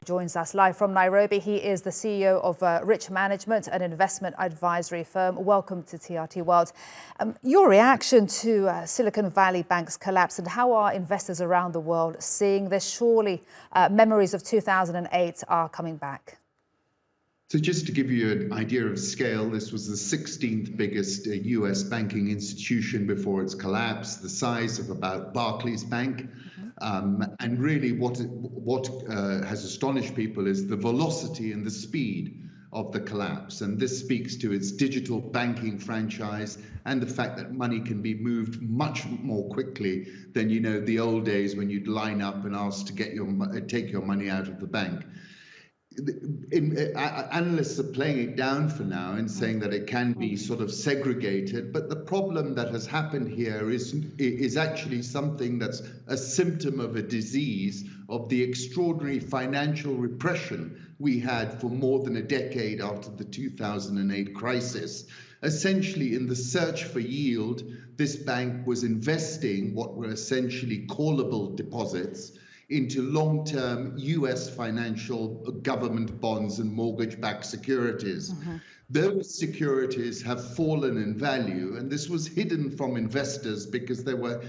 joins us live from Nairobi. He is the CEO of Rich Management, an investment advisory firm. Welcome to TRT World. Your reaction to Silicon Valley Bank's collapse, and how are investors around the world seeing this? Surely memories of 2008 are coming back. So just to give you an idea of scale, this was the 16th biggest US banking institution before its collapse, the size of about Barclays Bank. And really what has astonished people is the velocity and the speed of the collapse. And this speaks to its digital banking franchise and the fact that money can be moved much more quickly than, the old days when you'd line up and ask to get take your money out of the bank. Analysts are playing it down for now and saying that it can be sort of segregated, but the problem that has happened here is actually something that's a symptom of a disease of the extraordinary financial repression we had for more than a decade after the 2008 crisis. Essentially, in the search for yield, this bank was investing what were essentially callable deposits into long-term US financial government bonds and mortgage-backed securities. Those securities have fallen in value, and this was hidden from investors because they were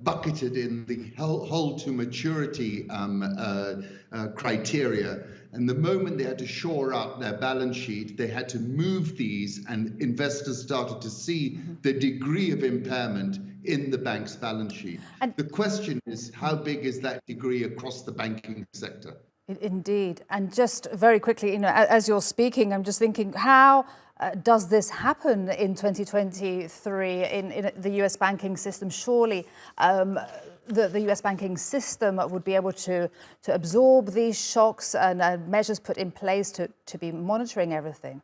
bucketed in the hold-to-maturity criteria. And the moment they had to shore up their balance sheet, they had to move these, and investors started to see the degree of impairment in the bank's balance sheet. And the question is, how big is that degree across the banking sector? Indeed. And just very quickly, as you're speaking, I'm just thinking, how does this happen in 2023 in the US banking system? Surely the US banking system would be able to absorb these shocks and measures put in place to be monitoring everything.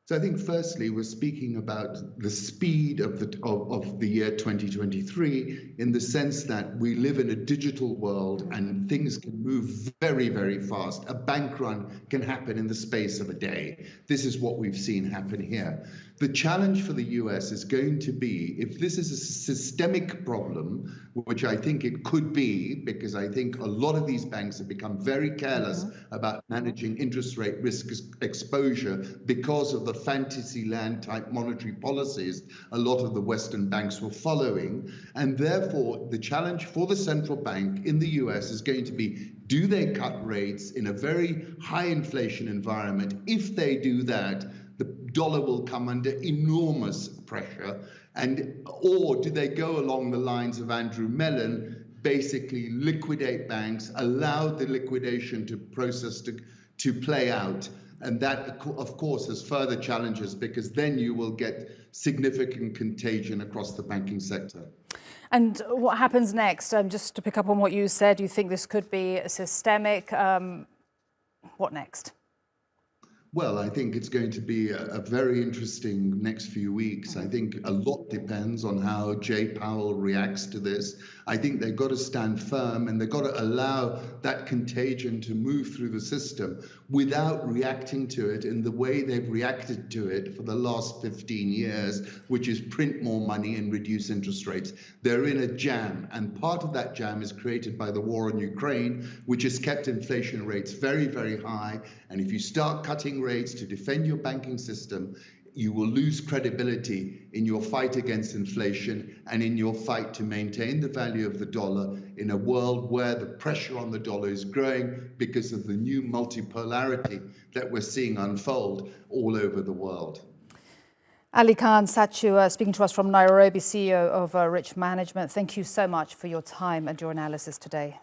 So I think firstly, we're speaking about the speed of the year 2023 in the sense that we live in a digital world and things can move very, very fast. A bank run can happen in the space of a day. This is what we've seen happen here. The challenge for the US is going to be, if this is a systemic problem, which I think it could be, because I think a lot of these banks have become very careless about managing interest rate risk exposure because of the fantasy land type monetary policies a lot of the Western banks were following. And therefore, the challenge for the central bank in the US is going to be, do they cut rates in a very high inflation environment? If they do that, the dollar will come under enormous pressure. Or do they go along the lines of Andrew Mellon, basically liquidate banks, allow the liquidation process to play out? And that, of course, has further challenges because then you will get significant contagion across the banking sector. And what happens next? Just to pick up on what you said, you think this could be systemic. What next? Well, I think it's going to be a very interesting next few weeks. I think a lot depends on how Jay Powell reacts to this. I think they've got to stand firm and they've got to allow that contagion to move through the system without reacting to it in the way they've reacted to it for the last 15 years, which is print more money and reduce interest rates. They're in a jam, and part of that jam is created by the war in Ukraine, which has kept inflation rates very, very high. And if you start cutting rates to defend your banking system, you will lose credibility in your fight against inflation and in your fight to maintain the value of the dollar in a world where the pressure on the dollar is growing because of the new multipolarity that we're seeing unfold all over the world. Aly Khan Satchu, speaking to us from Nairobi, CEO of Rich Management. Thank you so much for your time and your analysis today.